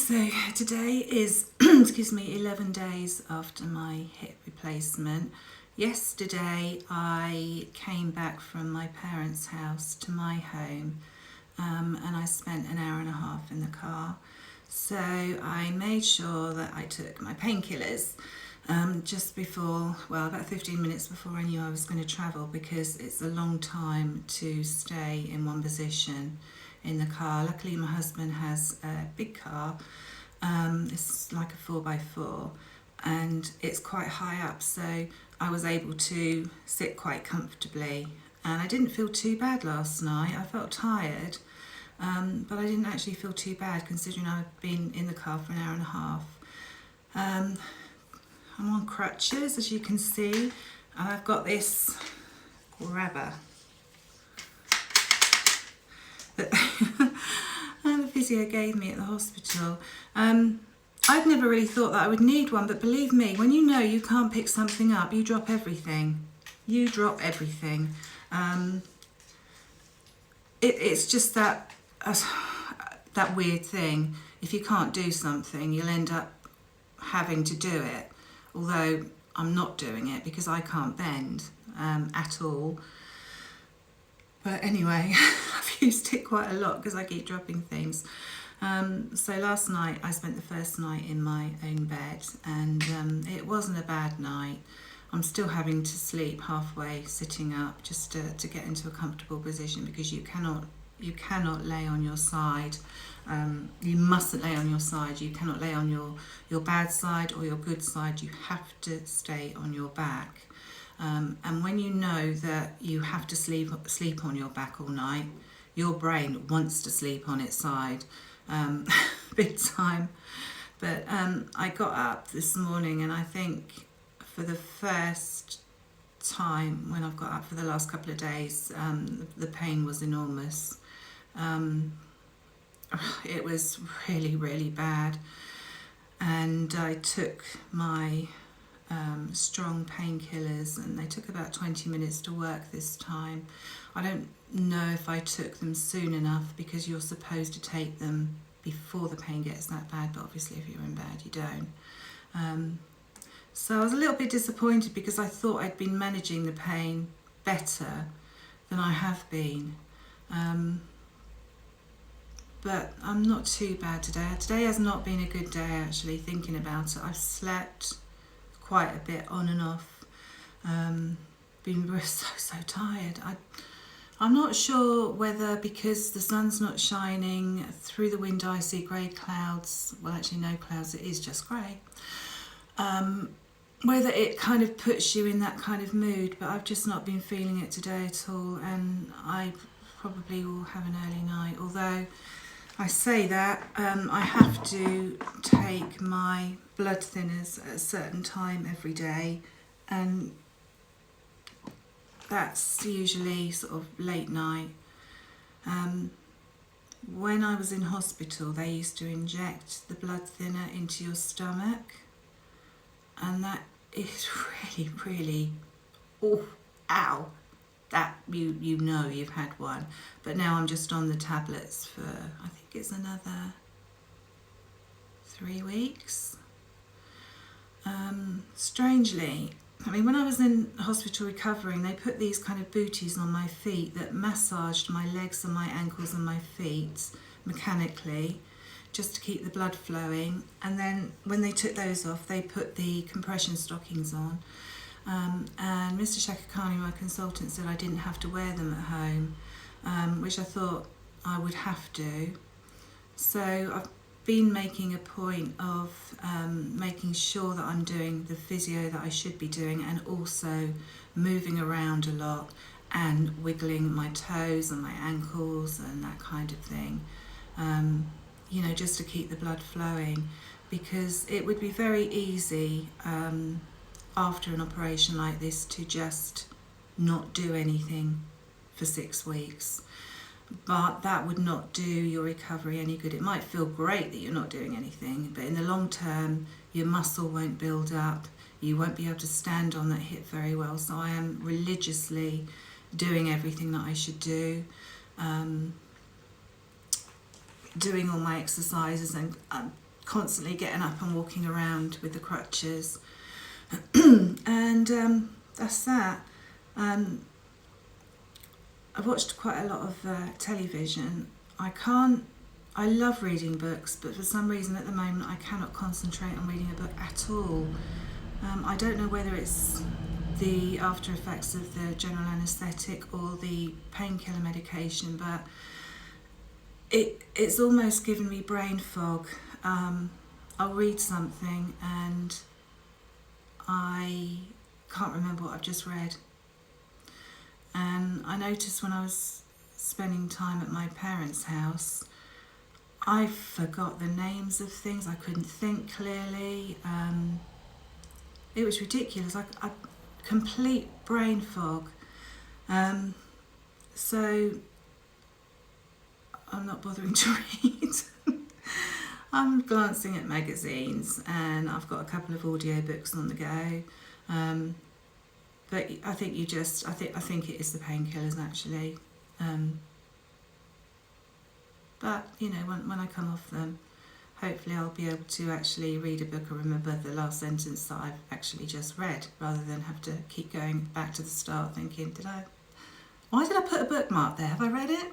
So today is, excuse me, 11 days after my hip replacement. Yesterday I came back from my parents' house to my home and I spent an hour and a half in the car. So I made sure that I took my painkillers just before, well, about 15 minutes before I knew I was going to travel, because it's a long time to stay in one position in the car. Luckily my husband has a big car, it's like a 4x4 and it's quite high up, so I was able to sit quite comfortably, and I didn't feel too bad last night. I felt tired, but I didn't actually feel too bad considering I've been in the car for an hour and a half. I'm on crutches, as you can see, and I've got this grabber that the physio gave me at the hospital. I'd never really thought that I would need one, but believe me, when you know you can't pick something up, you drop everything. You drop everything. It's just that weird thing. If you can't do something, you'll end up having to do it. Although I'm not doing it because I can't bend at all. But anyway, I've used it quite a lot because I keep dropping things. So last night I spent the first night in my own bed, and it wasn't a bad night. I'm still having to sleep halfway sitting up just to get into a comfortable position, because you cannot lay on your side. You mustn't lay on your side. You cannot lay on your bad side or your good side. You have to stay on your back. And when you know that you have to sleep on your back all night, your brain wants to sleep on its side, big time. But I got up this morning, and I think for the first time when I've got up for the last couple of days, the pain was enormous. It was really, really bad, and I took my strong painkillers, and they took about 20 minutes to work this time. I don't know if I took them soon enough, because you're supposed to take them before the pain gets that bad, but obviously if you're in bed you don't. So I was a little bit disappointed, because I thought I'd been managing the pain better than I have been. But I'm not too bad today. Today has not been a good day, actually, thinking about it. I've slept quite a bit on and off, been so tired. I'm not sure whether because the sun's not shining, through the window I see grey clouds, well actually no clouds, it is just grey, whether it kind of puts you in that kind of mood, but I've just not been feeling it today at all, and I probably will have an early night. Although I say that, I have to take my blood thinners at a certain time every day, and that's usually sort of late night. When I was in hospital, they used to inject the blood thinner into your stomach, and that is really, really, oh, ow, that you know you've had one. But now I'm just on the tablets for, I think it's another 3 weeks. Strangely, I mean, when I was in hospital recovering, they put these kind of booties on my feet that massaged my legs and my ankles and my feet mechanically, just to keep the blood flowing. And then when they took those off, they put the compression stockings on. And Mr. Shakakani, my consultant, said I didn't have to wear them at home, which I thought I would have to. So I've been making a point of making sure that I'm doing the physio that I should be doing, and also moving around a lot and wiggling my toes and my ankles and that kind of thing, you know, just to keep the blood flowing, because it would be very easy after an operation like this to just not do anything for 6 weeks. But that would not do your recovery any good. It might feel great that you're not doing anything, but in the long term, your muscle won't build up. You won't be able to stand on that hip very well. So I am religiously doing everything that I should do, doing all my exercises and constantly getting up and walking around with the crutches. And that's that. I've watched quite a lot of television. I love reading books, but for some reason at the moment I cannot concentrate on reading a book at all. I don't know whether it's the after effects of the general anaesthetic or the painkiller medication, but it's almost given me brain fog. I'll read something and I can't remember what I've just read. And I noticed when I was spending time at my parents' house, I forgot the names of things. I couldn't think clearly. It was ridiculous. I complete brain fog. So I'm not bothering to read. I'm glancing at magazines, and I've got a couple of audiobooks on the go. But I think I think it is the painkillers actually. But you know, when I come off them, hopefully I'll be able to actually read a book or remember the last sentence that I've actually just read, rather than have to keep going back to the start thinking, why did I put a bookmark there? Have I read it?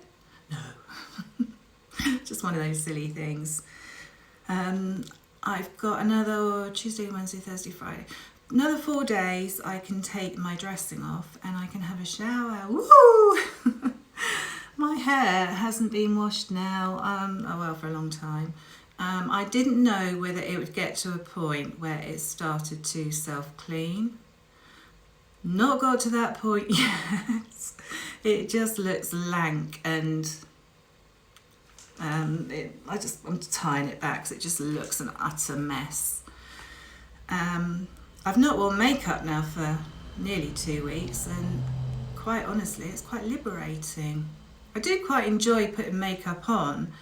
No. Just one of those silly things. I've got another Tuesday, Wednesday, Thursday, Friday. Another 4 days I can take my dressing off and I can have a shower. Woo! My hair hasn't been washed now, for a long time. I didn't know whether it would get to a point where it started to self-clean. Not got to that point yet. It just looks lank, and I'm tying it back because it just looks an utter mess. I've not worn makeup now for nearly 2 weeks, and quite honestly it's quite liberating. I do quite enjoy putting makeup on,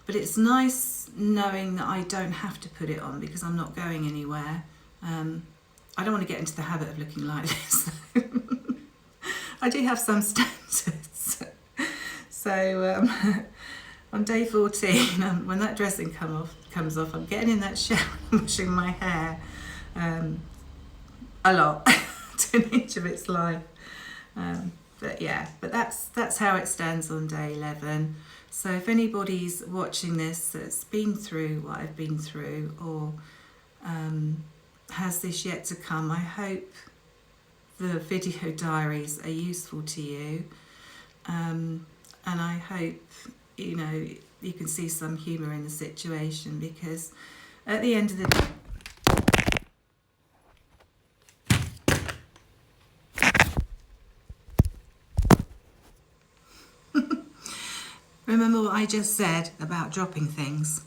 but it's nice knowing that I don't have to put it on because I'm not going anywhere. I don't want to get into the habit of looking like this. I do have some standards. So on day 14, when that dressing comes off, I'm getting in that shower and washing my hair a lot to an inch of its life. But that's how it stands on day 11. So if anybody's watching this that's been through what I've been through, or has this yet to come, I hope the video diaries are useful to you, and I hope you can see some humour in the situation, because at the end of the day, remember what I just said about dropping things?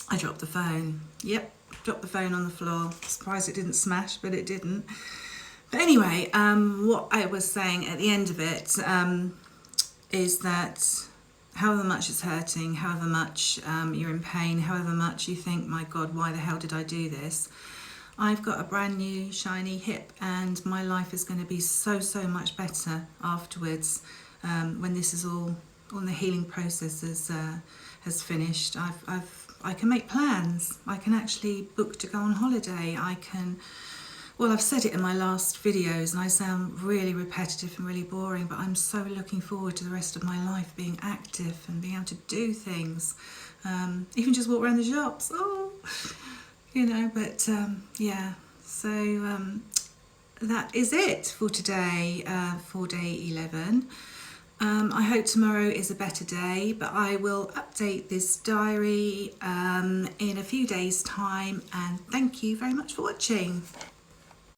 I dropped the phone. Yep, dropped the phone on the floor. Surprised it didn't smash, but it didn't. But anyway, what I was saying at the end of it is that however much it's hurting, however much you're in pain, however much you think, my God, why the hell did I do this? I've got a brand new shiny hip, and my life is going to be so much better afterwards, when this is all the healing process has finished. I can make plans. I can actually book to go on holiday. I've said it in my last videos and I sound really repetitive and really boring, but I'm so looking forward to the rest of my life being active and being able to do things. Even just walk around the shops. So that is it for today, for day 11. I hope tomorrow is a better day, but I will update this diary in a few days' time, and thank you very much for watching.